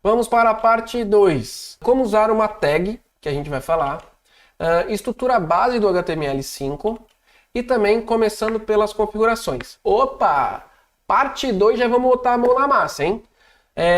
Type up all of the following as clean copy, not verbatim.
Vamos para a parte 2. Como usar uma tag, que a gente vai falar, estrutura base do HTML5 e também começando pelas configurações. Opa! Parte 2 já vamos botar a mão na massa, hein?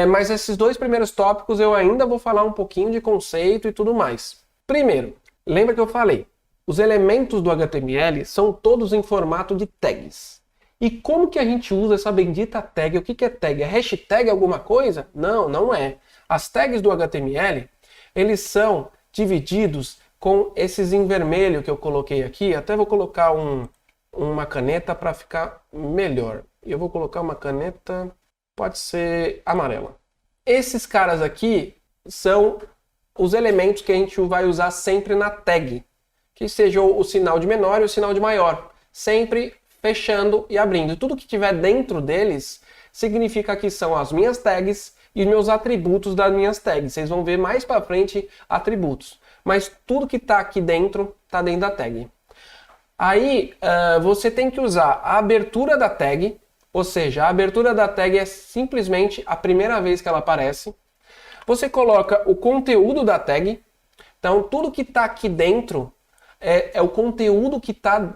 Mas esses dois primeiros tópicos eu ainda vou falar um pouquinho de conceito e tudo mais. Primeiro, lembra que eu falei, os elementos do HTML são todos em formato de tags. E como que a gente usa essa bendita tag? O que é tag? É hashtag alguma coisa? Não, não é. As tags do HTML, eles são divididos com esses em vermelho que eu coloquei aqui. Até vou colocar uma caneta para ficar melhor. Eu vou colocar uma caneta, pode ser amarela. Esses caras aqui são os elementos que a gente vai usar sempre na tag. Que seja o sinal de menor e o sinal de maior. Sempre fechando e abrindo. Tudo que tiver dentro deles significa que são as minhas tags e os meus atributos das minhas tags. Vocês vão ver mais para frente atributos. Mas tudo que está aqui dentro está dentro da tag. Aí você tem que usar a abertura da tag, ou seja, a abertura da tag é simplesmente a primeira vez que ela aparece. Você coloca o conteúdo da tag. Então tudo que está aqui dentro é o conteúdo que está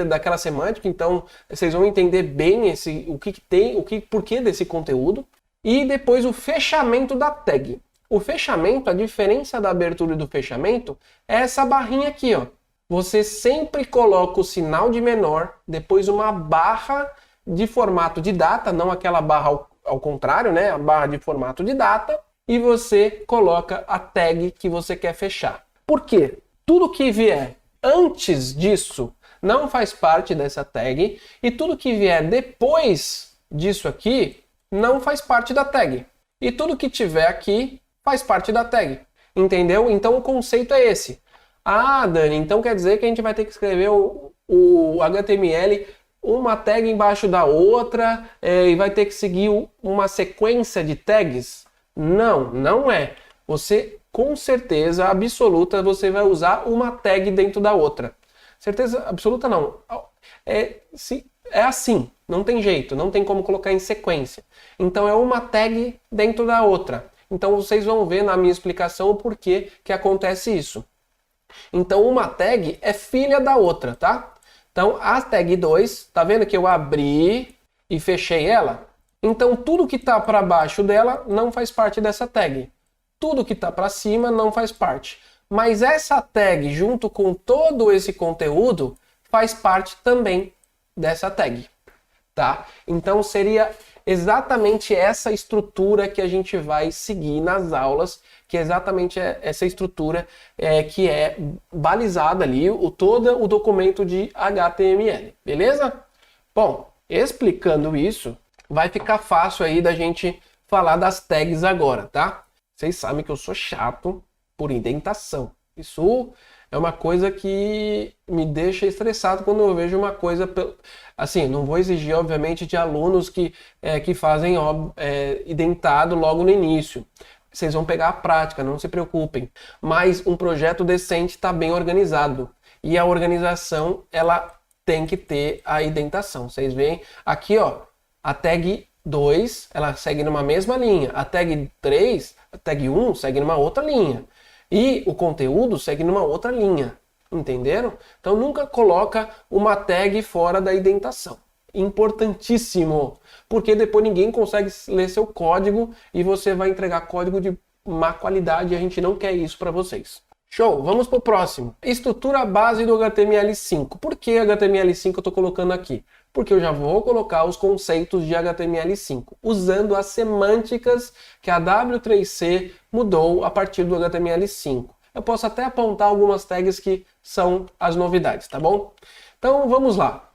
daquela semântica, então vocês vão entender bem o que tem, porquê desse conteúdo. E depois o fechamento da tag. O fechamento, a diferença da abertura e do fechamento é essa barrinha aqui, ó. Você sempre coloca o sinal de menor, depois uma barra de formato de data, não aquela barra ao contrário, né? A barra de formato de data, e você coloca a tag que você quer fechar. Por quê? Tudo que vier antes disso não faz parte dessa tag e tudo que vier depois disso aqui não faz parte da tag. E tudo que tiver aqui faz parte da tag. Entendeu? Então o conceito é esse. Ah, Dani, então quer dizer que a gente vai ter que escrever o HTML uma tag embaixo da outra e vai ter que seguir uma sequência de tags? Não, não é. Você, com certeza absoluta, você vai usar uma tag dentro da outra. Certeza absoluta não. É assim, não tem jeito, não tem como colocar em sequência. Então é uma tag dentro da outra. Então vocês vão ver na minha explicação o porquê que acontece isso. Então uma tag é filha da outra, tá? Então a tag 2, tá vendo que eu abri e fechei ela? Então tudo que está para baixo dela não faz parte dessa tag. Tudo que está para cima não faz parte. Mas essa tag, junto com todo esse conteúdo, faz parte também dessa tag. Tá? Então seria exatamente essa estrutura que a gente vai seguir nas aulas, que é exatamente essa estrutura que é balizada ali, todo o documento de HTML. Beleza? Bom, explicando isso, vai ficar fácil aí da gente falar das tags agora, tá? Vocês sabem que eu sou chato por indentação. Isso é uma coisa que me deixa estressado quando eu vejo uma coisa... Assim, não vou exigir, obviamente, de alunos que fazem indentado logo no início. Vocês vão pegar a prática, não se preocupem. Mas um projeto decente está bem organizado. E a organização, ela tem que ter a indentação. Vocês veem aqui, ó, a tag 2, ela segue numa mesma linha. A tag 3, a tag 1 segue numa outra linha. E o conteúdo segue numa outra linha. Entenderam? Então nunca coloca uma tag fora da indentação. Importantíssimo. Porque depois ninguém consegue ler seu código e você vai entregar código de má qualidade e a gente não quer isso para vocês. Show! Vamos para o próximo. Estrutura base do HTML5. Por que HTML5 eu estou colocando aqui? Porque eu já vou colocar os conceitos de HTML5, usando as semânticas que a W3C mudou a partir do HTML5. Eu posso até apontar algumas tags que são as novidades, tá bom? Então vamos lá.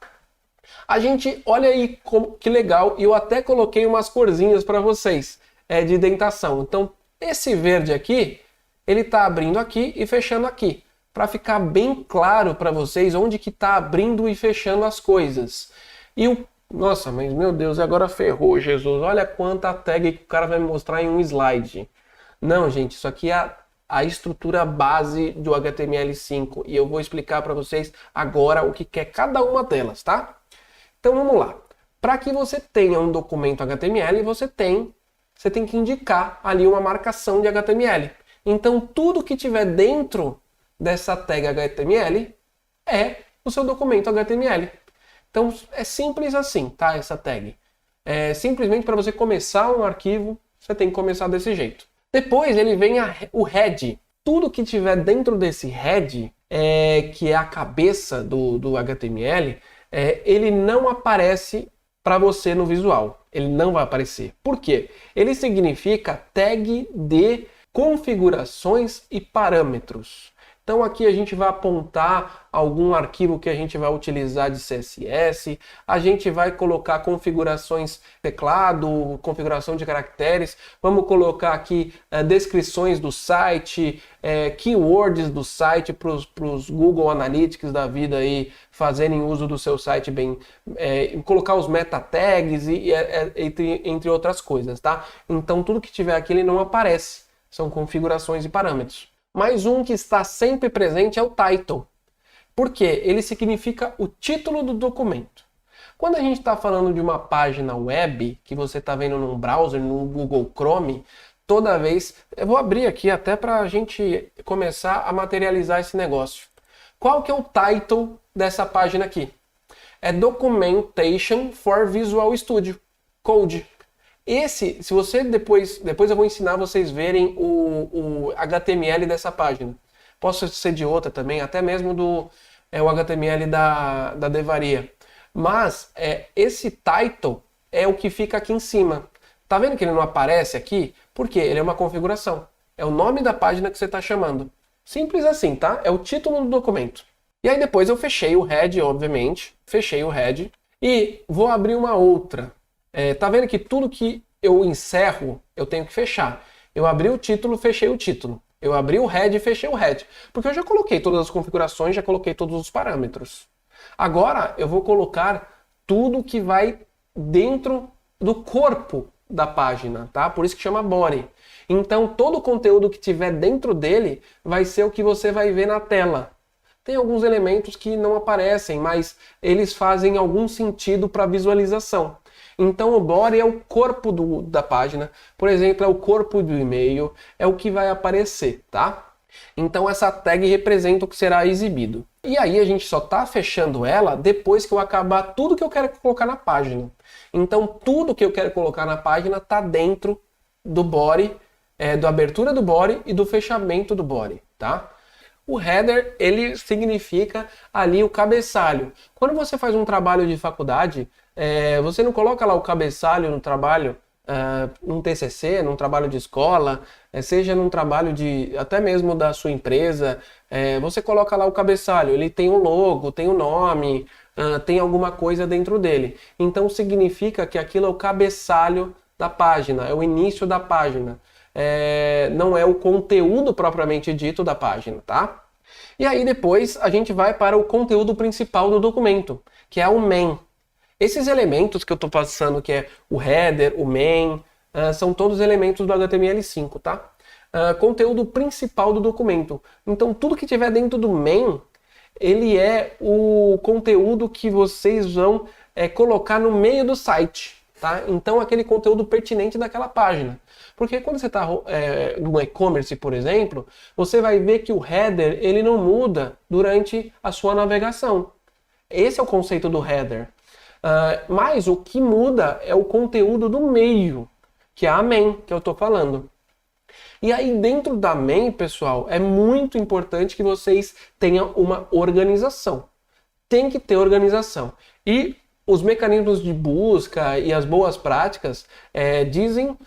A gente, olha aí que legal, e eu até coloquei umas corzinhas para vocês de indentação. Então esse verde aqui, ele está abrindo aqui e fechando aqui, para ficar bem claro para vocês onde que está abrindo e fechando as coisas. Nossa, mas meu Deus, agora ferrou, Jesus. Olha quanta tag que o cara vai me mostrar em um slide. Não, gente, isso aqui é a estrutura base do HTML5 e eu vou explicar para vocês agora o que é cada uma delas, tá? Então vamos lá. Para que você tenha um documento HTML, você tem você tem que indicar ali uma marcação de HTML. Então, tudo que tiver dentro dessa tag HTML é o seu documento HTML. Então, é simples assim, tá? Essa tag. Simplesmente para você começar um arquivo, você tem que começar desse jeito. Depois ele vem o head. Tudo que tiver dentro desse head, que é a cabeça do HTML, ele não aparece para você no visual. Ele não vai aparecer. Por quê? Ele significa tag de configurações e parâmetros. Então aqui a gente vai apontar algum arquivo que a gente vai utilizar de CSS, a gente vai colocar configurações teclado, configuração de caracteres, vamos colocar aqui descrições do site, keywords do site para os Google Analytics da vida aí fazerem uso do seu site bem, colocar os meta tags entre outras coisas, tá? Então tudo que tiver aqui ele não aparece, são configurações e parâmetros. Mas um que está sempre presente é o title. Por quê? Ele significa o título do documento. Quando a gente está falando de uma página web, que você está vendo num browser, no Google Chrome, toda vez... Eu vou abrir aqui até para a gente começar a materializar esse negócio. Qual que é o title dessa página aqui? É Documentation for Visual Studio Code. Esse, se você depois eu vou ensinar vocês verem o HTML dessa página. Posso ser de outra também, até mesmo o HTML da Devaria. Mas esse title é o que fica aqui em cima. Tá vendo que ele não aparece aqui? Porque ele é uma configuração. É o nome da página que você está chamando. Simples assim, tá? É o título do documento. E aí depois eu fechei o head, obviamente. Fechei o head. E vou abrir uma outra. Tá vendo que tudo que eu encerro, eu tenho que fechar. Eu abri o título, fechei o título. Eu abri o head e fechei o head. Porque eu já coloquei todas as configurações, já coloquei todos os parâmetros. Agora eu vou colocar tudo que vai dentro do corpo da página, tá? Por isso que chama body. Então todo o conteúdo que tiver dentro dele vai ser o que você vai ver na tela. Tem alguns elementos que não aparecem, mas eles fazem algum sentido para visualização. Então o body é o corpo da página, por exemplo, é o corpo do e-mail, é o que vai aparecer, tá? Então essa tag representa o que será exibido. E aí a gente só está fechando ela depois que eu acabar tudo que eu quero colocar na página. Então tudo que eu quero colocar na página está dentro do body, da abertura do body e do fechamento do body, tá? O header, ele significa ali o cabeçalho. Quando você faz um trabalho de faculdade, você não coloca lá o cabeçalho no trabalho, num TCC, num trabalho de escola, seja num trabalho até mesmo da sua empresa, você coloca lá o cabeçalho, ele tem um logo, tem um nome, tem alguma coisa dentro dele. Então significa que aquilo é o cabeçalho da página, é o início da página. Não é o conteúdo propriamente dito da página, tá? E aí depois a gente vai para o conteúdo principal do documento, que é o main. Esses elementos que eu estou passando, que é o header, o main, são todos elementos do HTML5, tá? Conteúdo principal do documento. Então tudo que tiver dentro do main, ele é o conteúdo que vocês vão colocar no meio do site. Tá? Então aquele conteúdo pertinente daquela página. Porque quando você está no e-commerce, por exemplo, você vai ver que o header ele não muda durante a sua navegação. Esse é o conceito do header. Mas o que muda é o conteúdo do meio, que é a main, que eu estou falando. E aí dentro da main, pessoal, é muito importante que vocês tenham uma organização. Tem que ter organização. E os mecanismos de busca e as boas práticas dizem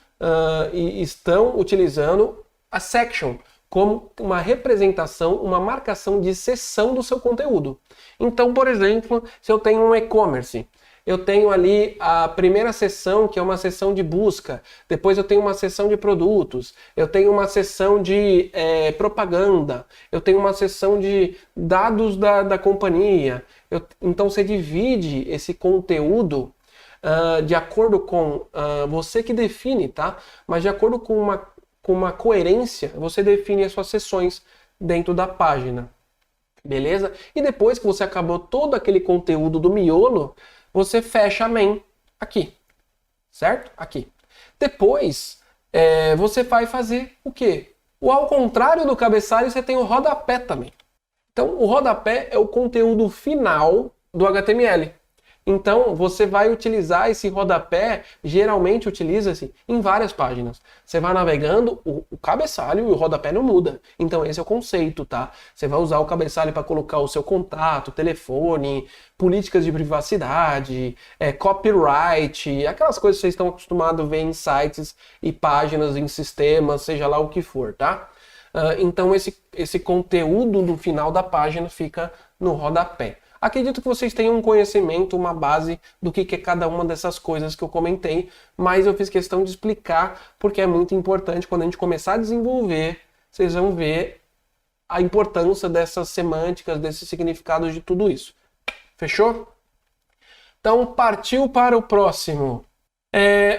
e estão utilizando a section como uma representação, uma marcação de seção do seu conteúdo. Então, por exemplo, se eu tenho um e-commerce, eu tenho ali a primeira seção, que é uma seção de busca, depois eu tenho uma seção de produtos, eu tenho uma seção de propaganda, eu tenho uma seção de dados da companhia. Então você divide esse conteúdo de acordo com você que define, tá? Mas de acordo com uma coerência, você define as suas seções dentro da página. Beleza? E depois que você acabou todo aquele conteúdo do miolo, você fecha a main aqui. Certo? Aqui. Depois, você vai fazer o quê? Ao contrário do cabeçalho, você tem o rodapé também. Então, o rodapé é o conteúdo final do HTML. Então, você vai utilizar esse rodapé, geralmente utiliza-se em várias páginas. Você vai navegando, o cabeçalho e o rodapé não muda. Então, esse é o conceito, tá? Você vai usar o cabeçalho para colocar o seu contato, telefone, políticas de privacidade, copyright, aquelas coisas que vocês estão acostumados a ver em sites e páginas, em sistemas, seja lá o que for, tá? Então, esse conteúdo no final da página fica no rodapé. Acredito que vocês tenham um conhecimento, uma base do que é cada uma dessas coisas que eu comentei, mas eu fiz questão de explicar porque é muito importante. Quando a gente começar a desenvolver, vocês vão ver a importância dessas semânticas, desses significados de tudo isso. Fechou? Então, partiu para o próximo.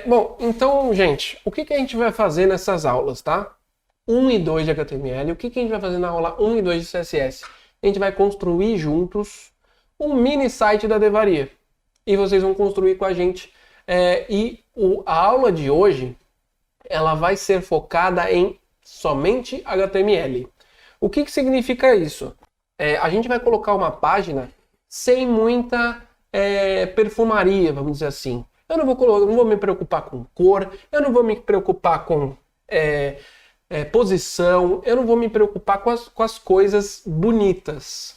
Bom, então, gente, o que a gente vai fazer nessas aulas, tá? 1 e 2 de HTML. O que a gente vai fazer na aula 1 e 2 de CSS? A gente vai construir juntos um mini site da Devaria. E vocês vão construir com a gente. A aula de hoje, ela vai ser focada em somente HTML. O que significa isso? A gente vai colocar uma página sem muita perfumaria, vamos dizer assim. Eu não vou me preocupar com cor, eu não vou me preocupar com posição, eu não vou me preocupar com as coisas bonitas.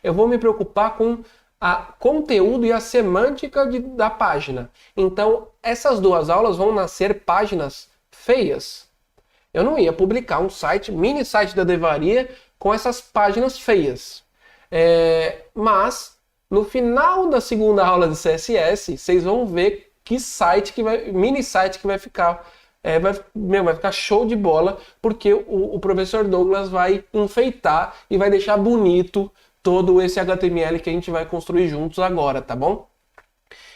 Eu vou me preocupar com o conteúdo e a semântica da página. Então, essas duas aulas vão nascer páginas feias. Eu não ia publicar um mini site da Devaria com essas páginas feias. Mas, no final da segunda aula de CSS, vocês vão ver mini site que vai ficar. Vai ficar show de bola, porque o professor Douglas vai enfeitar e vai deixar bonito todo esse HTML que a gente vai construir juntos agora, tá bom?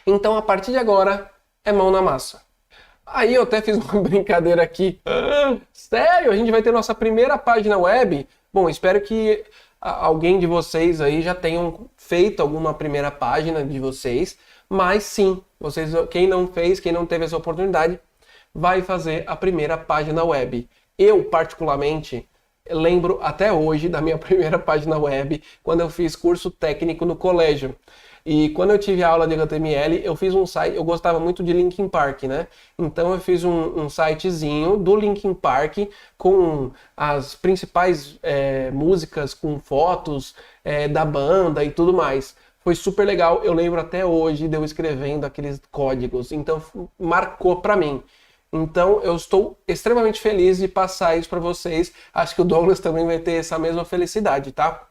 Então, a partir de agora, é mão na massa. Aí eu até fiz uma brincadeira aqui. Sério? A gente vai ter nossa primeira página web? Bom, espero que alguém de vocês aí já tenham feito alguma primeira página de vocês, mas sim, quem não fez, quem não teve essa oportunidade, vai fazer a primeira página web. Eu, particularmente, lembro até hoje da minha primeira página web, quando eu fiz curso técnico no colégio. E quando eu tive aula de HTML, eu fiz um site, eu gostava muito de Linkin Park, né? Então eu fiz um sitezinho do Linkin Park com as principais músicas, com fotos da banda e tudo mais. Foi super legal, eu lembro até hoje de eu escrevendo aqueles códigos, então marcou pra mim. Então, eu estou extremamente feliz de passar isso para vocês. Acho que o Douglas também vai ter essa mesma felicidade, tá?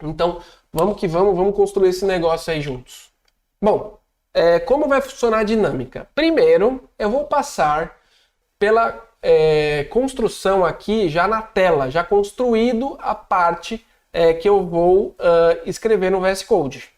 Então, vamos que vamos construir esse negócio aí juntos. Bom, como vai funcionar a dinâmica? Primeiro, eu vou passar pela construção aqui já na tela, já construído a parte que eu vou escrever no VS Code.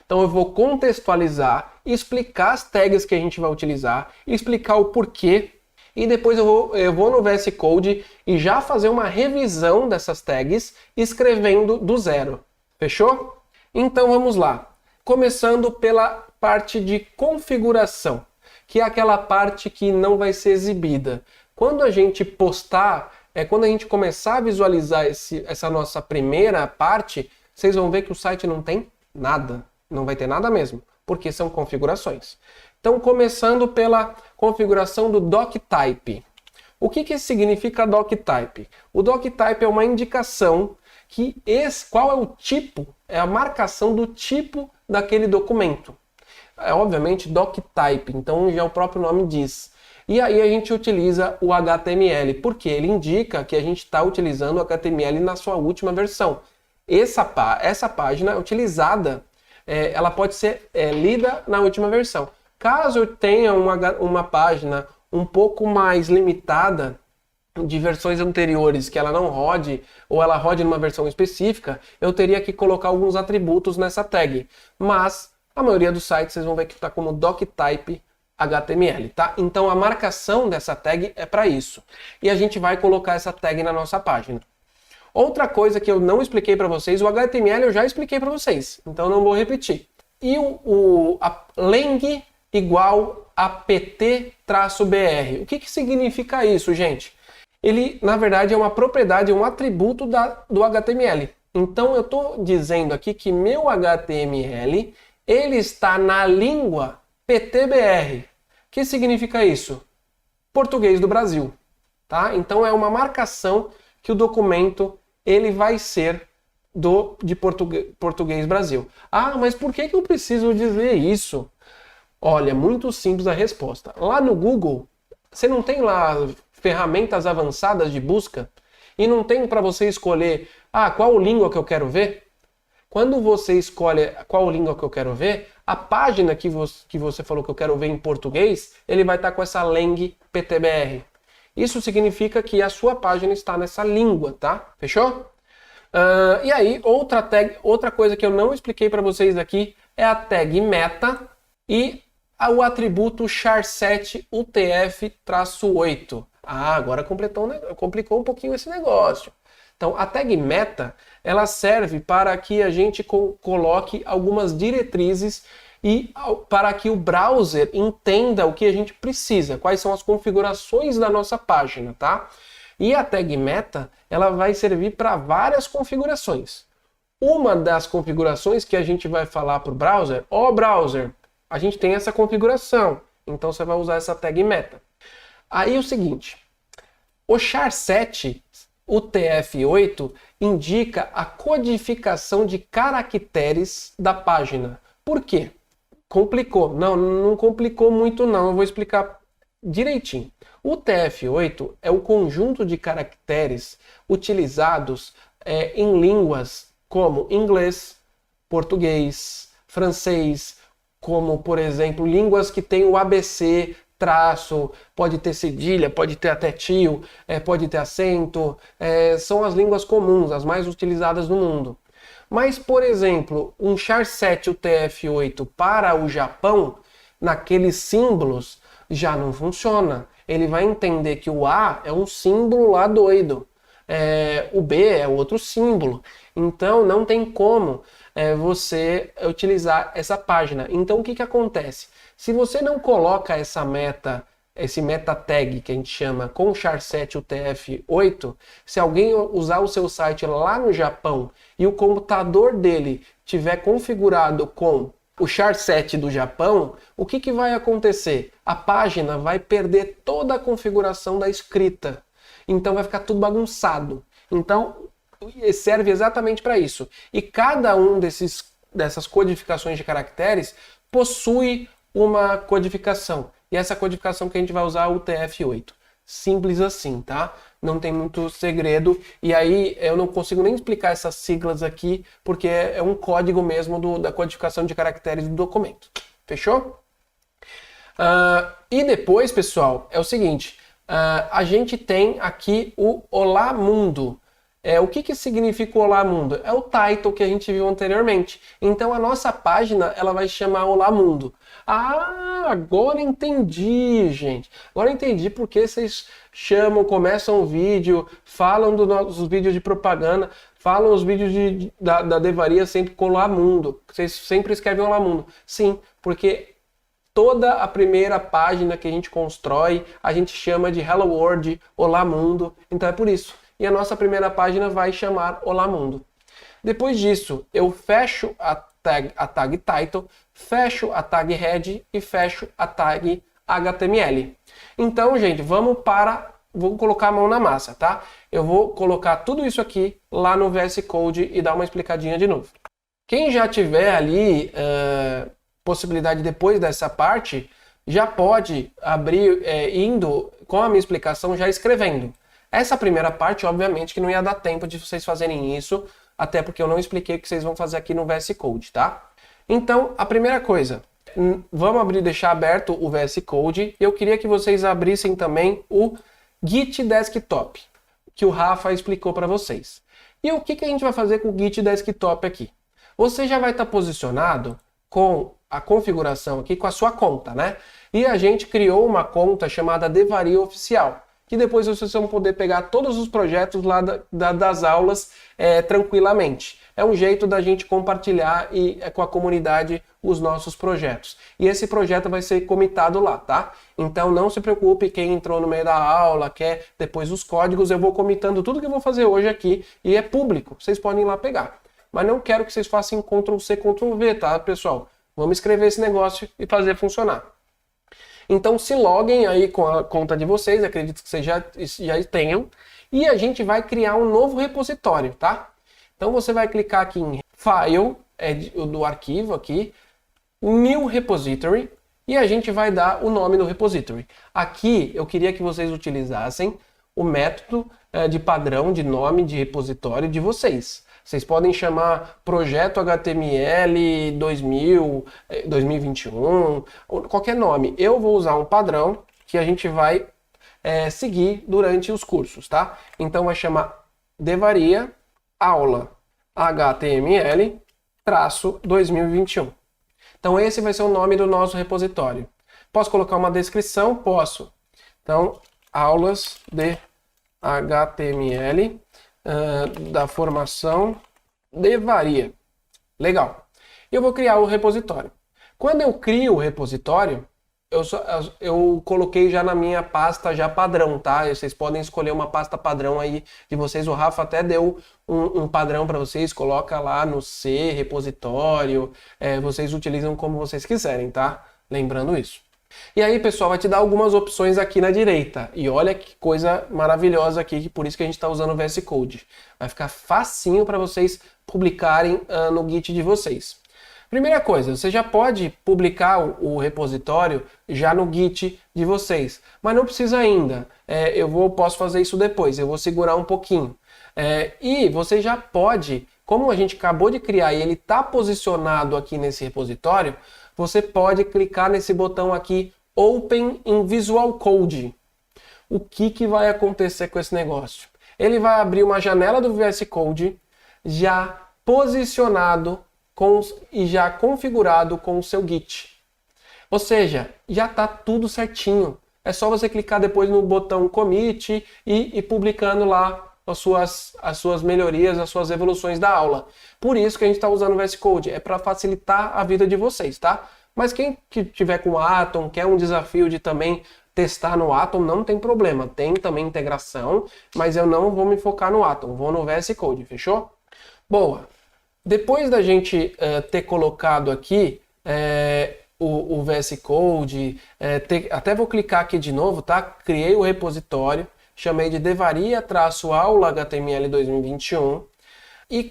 Então eu vou contextualizar, explicar as tags que a gente vai utilizar, explicar o porquê, e depois eu vou no VS Code e já fazer uma revisão dessas tags escrevendo do zero. Fechou? Então vamos lá. Começando pela parte de configuração, que é aquela parte que não vai ser exibida. Quando a gente postar, quando a gente começar a visualizar essa nossa primeira parte, vocês vão ver que o site não tem nada. Não vai ter nada mesmo, porque são configurações. Então, começando pela configuração do doctype. O que significa doctype? O doctype é uma indicação que qual é o tipo, é a marcação do tipo daquele documento. Obviamente, doctype, então já o próprio nome diz. E aí a gente utiliza o HTML, porque ele indica que a gente está utilizando o HTML na sua última versão. Essa página é utilizada, ela pode ser lida na última versão. Caso eu tenha uma página um pouco mais limitada de versões anteriores, que ela não rode, ou ela rode numa versão específica, eu teria que colocar alguns atributos nessa tag. Mas a maioria dos sites vocês vão ver que está como doctype HTML, tá? Então a marcação dessa tag é para isso. E a gente vai colocar essa tag na nossa página. Outra coisa que eu não expliquei para vocês, o HTML eu já expliquei para vocês, então não vou repetir. E a lang igual apt-br. O que significa isso, gente? Ele, na verdade, é uma propriedade, um atributo do HTML. Então, eu estou dizendo aqui que meu HTML, ele está na língua PTBR. O que significa isso? Português do Brasil. Tá? Então, é uma marcação que o documento ele vai ser de português Brasil. Ah, mas por que eu preciso dizer isso? Olha, muito simples a resposta. Lá no Google, você não tem lá ferramentas avançadas de busca e não tem para você escolher qual língua que eu quero ver? Quando você escolhe qual língua que eu quero ver, a página que você falou que eu quero ver em português, ele vai estar com essa lang PTBR. Isso significa que a sua página está nessa língua, tá? Fechou? E aí, outra coisa que eu não expliquei para vocês aqui é a meta e o atributo char7 utf-8. Agora complicou um pouquinho esse negócio. Então, a meta, ela serve para que a gente coloque algumas diretrizes e para que o browser entenda o que a gente precisa, quais são as configurações da nossa página, tá? E a meta, ela vai servir para várias configurações. Uma das configurações que a gente vai falar para o browser, browser, a gente tem essa configuração, então você vai usar essa meta. Aí o seguinte, o char7 utf-8 indica a codificação de caracteres da página. Por quê? Complicou? Não complicou muito não, eu vou explicar direitinho. O UTF-8 é o conjunto de caracteres utilizados em línguas como inglês, português, francês, como, por exemplo, línguas que têm o ABC, traço, pode ter cedilha, pode ter até tio, pode ter acento, são as línguas comuns, as mais utilizadas no mundo. Mas, por exemplo, um char7 UTF-8 para o Japão, naqueles símbolos, já não funciona. Ele vai entender que o A é um símbolo lá doido, o B é outro símbolo. Então, não tem como você utilizar essa página. Então, o que acontece? Se você não coloca esse meta tag que a gente chama com char7 UTF-8, se alguém usar o seu site lá no Japão e o computador dele tiver configurado com o char7 do Japão, o que vai acontecer? A página vai perder toda a configuração da escrita. Então vai ficar tudo bagunçado. Então serve exatamente para isso. E cada um dessas codificações de caracteres possui uma codificação. E essa codificação que a gente vai usar é o UTF-8. Simples assim, tá? Não tem muito segredo. E aí eu não consigo nem explicar essas siglas aqui, porque é um código mesmo da codificação de caracteres do documento. Fechou? E depois, pessoal, é o seguinte. A gente tem aqui o Olá Mundo. O que significa o Olá Mundo? É o title que a gente viu anteriormente. Então a nossa página ela vai chamar Olá Mundo. Agora entendi, gente. Agora entendi porque vocês começam o vídeo, falam dos vídeos de propaganda, falam os vídeos da Devaria sempre com Olá Mundo. Vocês sempre escrevem Olá Mundo. Sim, porque toda a primeira página que a gente constrói, a gente chama de Hello World, Olá Mundo. Então é por isso. E a nossa primeira página vai chamar Olá Mundo. Depois disso, eu fecho a tag title, fecho a tag head e fecho a tag HTML. Então, gente, vou colocar a mão na massa, tá? Eu vou colocar tudo isso aqui lá no VS Code e dar uma explicadinha de novo. Quem já tiver ali possibilidade depois dessa parte, já pode abrir indo com a minha explicação já escrevendo. Essa primeira parte, obviamente, que não ia dar tempo de vocês fazerem isso, até porque eu não expliquei o que vocês vão fazer aqui no VS Code, tá? Então, a primeira coisa, vamos deixar aberto o VS Code. Eu queria que vocês abrissem também o Git Desktop, que o Rafa explicou para vocês. E o que a gente vai fazer com o Git Desktop aqui? Você já vai estar posicionado com a configuração aqui com a sua conta, né? E a gente criou uma conta chamada Devaria Oficial, que depois vocês vão poder pegar todos os projetos lá das aulas tranquilamente. é um jeito da gente compartilhar com a comunidade os nossos projetos. E esse projeto vai ser comitado lá, tá? Então não se preocupe, quem entrou no meio da aula, quer depois os códigos, eu vou comitando tudo que eu vou fazer hoje aqui e é público, vocês podem ir lá pegar. Mas não quero que vocês façam Ctrl+C, Ctrl+V, tá, pessoal? Vamos escrever esse negócio e fazer funcionar. Então se loguem aí com a conta de vocês, acredito que vocês já tenham, e a gente vai criar um novo repositório, tá? Então você vai clicar aqui em File, do arquivo aqui, New Repository, e a gente vai dar o nome do repository. Aqui eu queria que vocês utilizassem o método de padrão de nome de repositório de vocês. Vocês podem chamar projeto HTML 2000, 2021, qualquer nome. Eu vou usar um padrão que a gente vai seguir durante os cursos, tá? Então vai chamar Devaria aula HTML 2021. Então esse vai ser o nome do nosso repositório. Posso colocar uma descrição? Posso. Então, aulas de HTML da formação Devaria. Legal. Eu vou criar o repositório. Quando eu crio o repositório, eu coloquei já na minha pasta já padrão, tá? Vocês podem escolher uma pasta padrão aí de vocês. O Rafa até deu um padrão para vocês. Coloca lá no C, repositório. Vocês utilizam como vocês quiserem, tá? Lembrando isso. E aí, pessoal, vai te dar algumas opções aqui na direita. E olha que coisa maravilhosa aqui, por isso que a gente está usando o VS Code. Vai ficar facinho para vocês publicarem no Git de vocês. Primeira coisa, você já pode publicar o repositório já no Git de vocês, mas não precisa ainda. Posso fazer isso depois, eu vou segurar um pouquinho. E você já pode, como a gente acabou de criar e ele está posicionado aqui nesse repositório, você pode clicar nesse botão aqui, Open in Visual Code. O que vai acontecer com esse negócio? Ele vai abrir uma janela do VS Code já posicionado e já configurado com o seu Git. Ou seja, já está tudo certinho. É só você clicar depois no botão Commit e ir publicando lá as suas melhorias, as suas evoluções da aula. Por isso que a gente está usando o VS Code, é para facilitar a vida de vocês, tá? Mas quem que tiver com o Atom, quer um desafio de também testar no Atom, não tem problema. Tem também integração, mas eu não vou me focar no Atom, vou no VS Code, fechou? Boa! Depois da gente ter colocado aqui o VS Code, até vou clicar aqui de novo, tá? Criei o repositório, chamei de Devaria-aula HTML 2021 e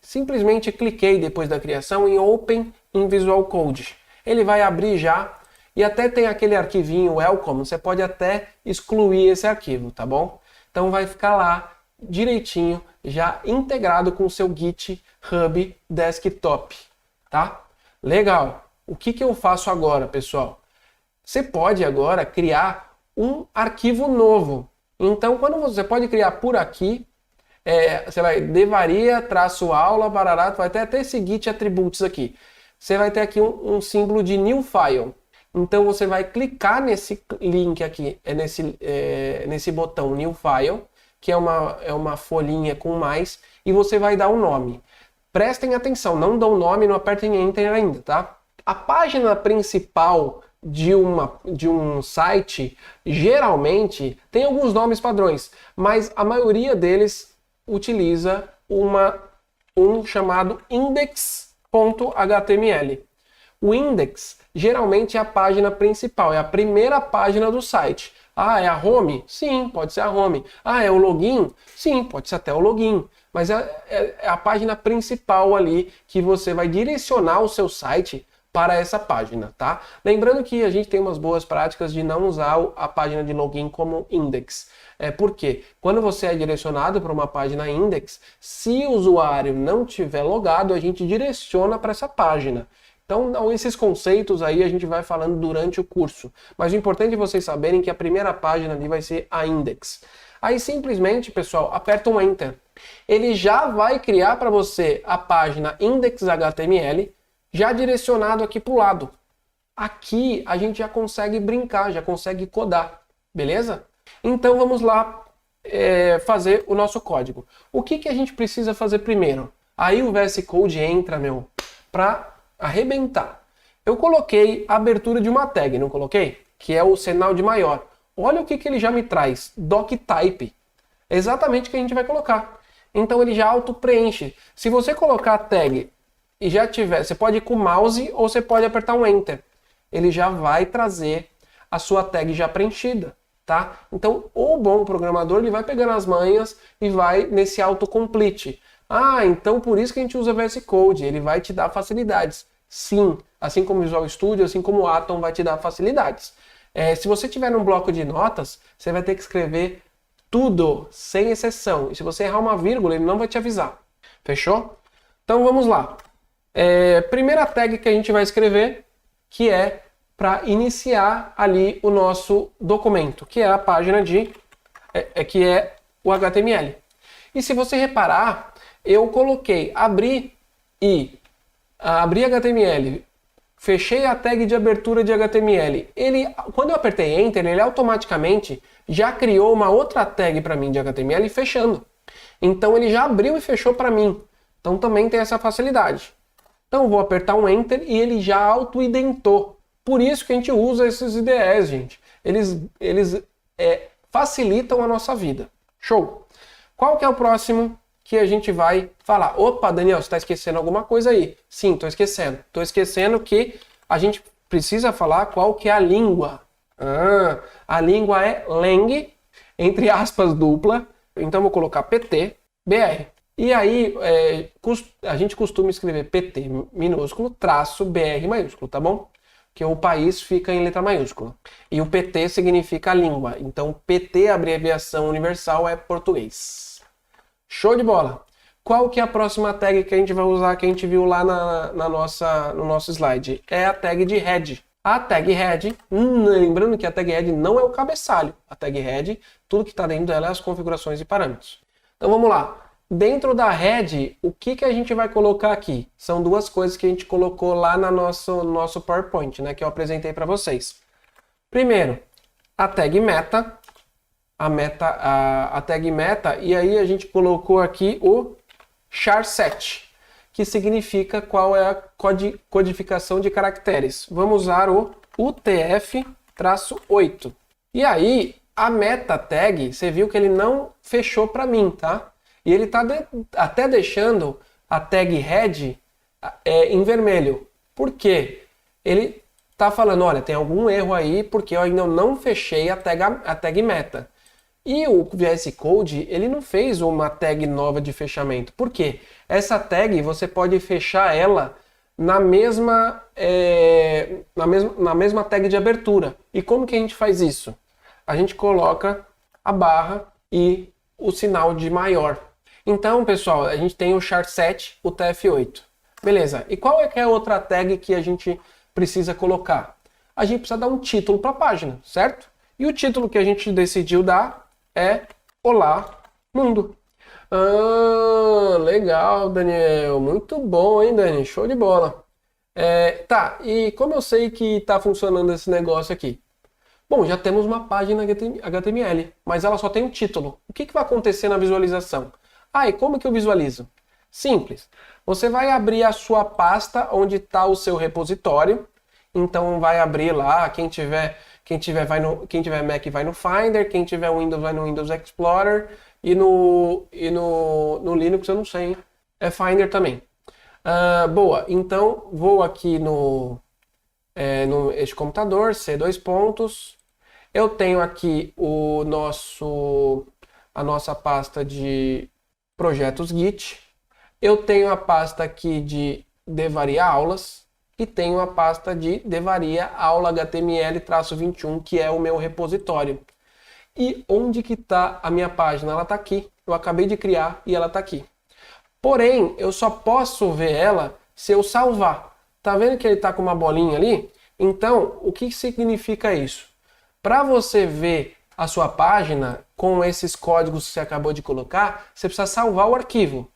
simplesmente cliquei depois da criação em Open in Visual Code. Ele vai abrir já e até tem aquele arquivinho Welcome, você pode até excluir esse arquivo, tá bom? Então vai ficar lá direitinho, já integrado com o seu GitHub Desktop, tá? Legal. O que eu faço agora, pessoal? Você pode agora criar um arquivo novo. Então, quando você pode criar por aqui, você vai Devaria-aula, barará, vai ter até esse Git Attributes aqui. Você vai ter aqui um símbolo de New File. Então, você vai clicar nesse link aqui, nesse botão New File, que é uma folhinha com mais, e você vai dar um nome. Prestem atenção, não dão nome, não apertem Enter ainda, tá? A página principal de um site, geralmente, tem alguns nomes padrões, mas a maioria deles utiliza um chamado index.html. O index, geralmente, é a página principal, é a primeira página do site. Ah, é a home? Sim, pode ser a home. Ah, é o login? Sim, pode ser até o login. Mas é a página principal ali que você vai direcionar o seu site para essa página, tá? Lembrando que a gente tem umas boas práticas de não usar a página de login como index. Porque quando você é direcionado para uma página index, se o usuário não tiver logado, a gente direciona para essa página. Então, esses conceitos aí a gente vai falando durante o curso. Mas o importante é vocês saberem que a primeira página ali vai ser a index. Aí simplesmente, pessoal, aperta um Enter. Ele já vai criar para você a página index.html, já direcionado aqui para o lado. Aqui a gente já consegue brincar, já consegue codar, beleza? Então vamos lá fazer o nosso código. O que a gente precisa fazer primeiro? Aí o VS Code entra, meu, pra arrebentar. Eu coloquei a abertura de uma tag, não coloquei? Que é o sinal de maior. Olha o que ele já me traz. Doctype. É exatamente o que a gente vai colocar. Então ele já auto-preenche. Se você colocar a tag e já tiver, você pode ir com o mouse ou você pode apertar um Enter. Ele já vai trazer a sua tag já preenchida, tá? Então o bom programador ele vai pegando as manhas e vai nesse autocomplete. Ah, então por isso que a gente usa VS Code, ele vai te dar facilidades. Sim, assim como o Visual Studio, assim como o Atom vai te dar facilidades. Se você tiver num bloco de notas, você vai ter que escrever tudo, sem exceção. E se você errar uma vírgula, ele não vai te avisar. Fechou? Então vamos lá. Primeira tag que a gente vai escrever, que é para iniciar ali o nosso documento, que é a página que é o HTML. E se você reparar, eu coloquei abrir HTML, fechei a tag de abertura de HTML. Quando eu apertei Enter, ele automaticamente já criou uma outra tag para mim de HTML fechando. Então ele já abriu e fechou para mim. Então também tem essa facilidade. Então eu vou apertar um Enter e ele já auto-identou. Por isso que a gente usa esses IDEs, gente. Eles facilitam a nossa vida. Show! Qual que é o próximo que a gente vai falar? Opa, Daniel, você está esquecendo alguma coisa aí. Sim, estou esquecendo. Estou esquecendo que a gente precisa falar qual que é a língua. A língua é lang, entre aspas, dupla. Então vou colocar PT, BR. E aí a gente costuma escrever PT minúsculo, traço BR maiúsculo, tá bom? Que o país fica em letra maiúscula. E o PT significa língua. Então PT, abreviação universal, é português. Show de bola! Qual que é a próxima tag que a gente vai usar, que a gente viu lá no nosso slide? É a tag de head. A tag head, lembrando que a tag head não é o cabeçalho. A tag head, tudo que está dentro dela é as configurações e parâmetros. Então vamos lá. Dentro da head, o que a gente vai colocar aqui? São duas coisas que a gente colocou lá no nosso PowerPoint, né, que eu apresentei para vocês. Primeiro, a tag meta. A tag meta, e aí a gente colocou aqui o charset, que significa qual é a codificação de caracteres. Vamos usar o UTF-8. E aí, a meta tag, você viu que ele não fechou para mim, tá? E ele está até deixando a tag head em vermelho. Por quê? Ele está falando, olha, tem algum erro aí, porque eu ainda não fechei a tag meta. E o VS Code, ele não fez uma tag nova de fechamento. Por quê? Essa tag, você pode fechar ela na mesma tag de abertura. E como que a gente faz isso? A gente coloca a barra e o sinal de maior. Então, pessoal, a gente tem o charset, o TF8. Beleza. E qual é que é a outra tag que a gente precisa colocar? A gente precisa dar um título para a página, certo? E o título que a gente decidiu dar é Olá Mundo. Legal, Daniel. Muito bom, hein, Dani? Show de bola. Tá, e como eu sei que está funcionando esse negócio aqui? Bom, já temos uma página HTML, mas ela só tem um título. O que vai acontecer na visualização? E como que eu visualizo? Simples. Você vai abrir a sua pasta onde está o seu repositório. Então vai abrir lá, quem tiver Mac vai no Finder, quem tiver Windows vai no Windows Explorer e no Linux eu não sei, é Finder também. Boa, então vou aqui este computador, C2 pontos. Eu tenho aqui a nossa pasta de projetos Git. Eu tenho a pasta aqui de Devaria Aulas. E tenho a pasta de Devaria Aula HTML-21, que é o meu repositório. E onde que está a minha página? Ela está aqui. Eu acabei de criar e ela está aqui. Porém, eu só posso ver ela se eu salvar. Tá vendo que ele está com uma bolinha ali? Então, o que significa isso? Para você ver a sua página com esses códigos que você acabou de colocar, você precisa salvar o arquivo.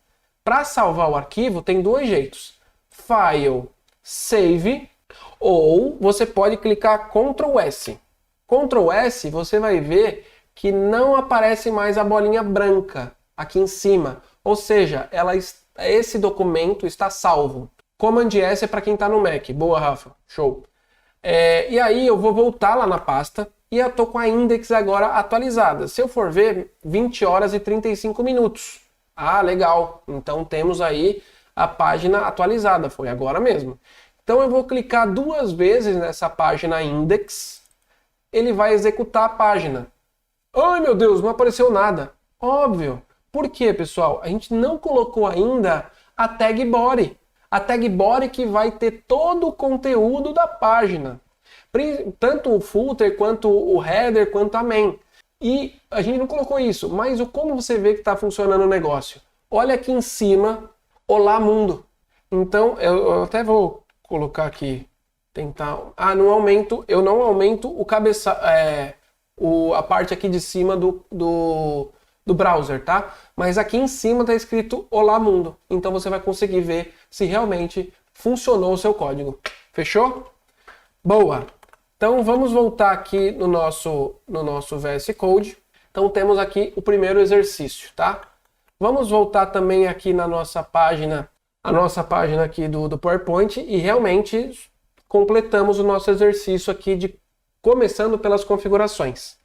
Para salvar o arquivo, tem dois jeitos. File, Save, ou você pode clicar Ctrl S. Ctrl S, você vai ver que não aparece mais a bolinha branca aqui em cima. Ou seja, ela esse documento está salvo. Command S é para quem está no Mac. Boa, Rafa. Show. E aí eu vou voltar lá na pasta e eu estou com a index agora atualizada. Se eu for ver, 20 horas e 35 minutos. Ah, legal. Então temos aí a página atualizada. Foi agora mesmo. Então eu vou clicar 2 vezes nessa página index. Ele vai executar a página. Ai, meu Deus, não apareceu nada. Óbvio. Por quê, pessoal? A gente não colocou ainda a tag body. A tag body que vai ter todo o conteúdo da página. Tanto o footer, quanto o header, quanto a main. E a gente não colocou isso, mas como você vê que está funcionando o negócio? Olha aqui em cima, Olá Mundo. Então, eu até vou colocar aqui, tentar... eu não aumento o a parte aqui de cima do browser, tá? Mas aqui em cima está escrito Olá Mundo. Então você vai conseguir ver se realmente funcionou o seu código. Fechou? Boa! Então vamos voltar aqui no nosso VS Code. Então temos aqui o primeiro exercício, tá? Vamos voltar também aqui na nossa página, a nossa página aqui do PowerPoint e realmente completamos o nosso exercício aqui de começando pelas configurações.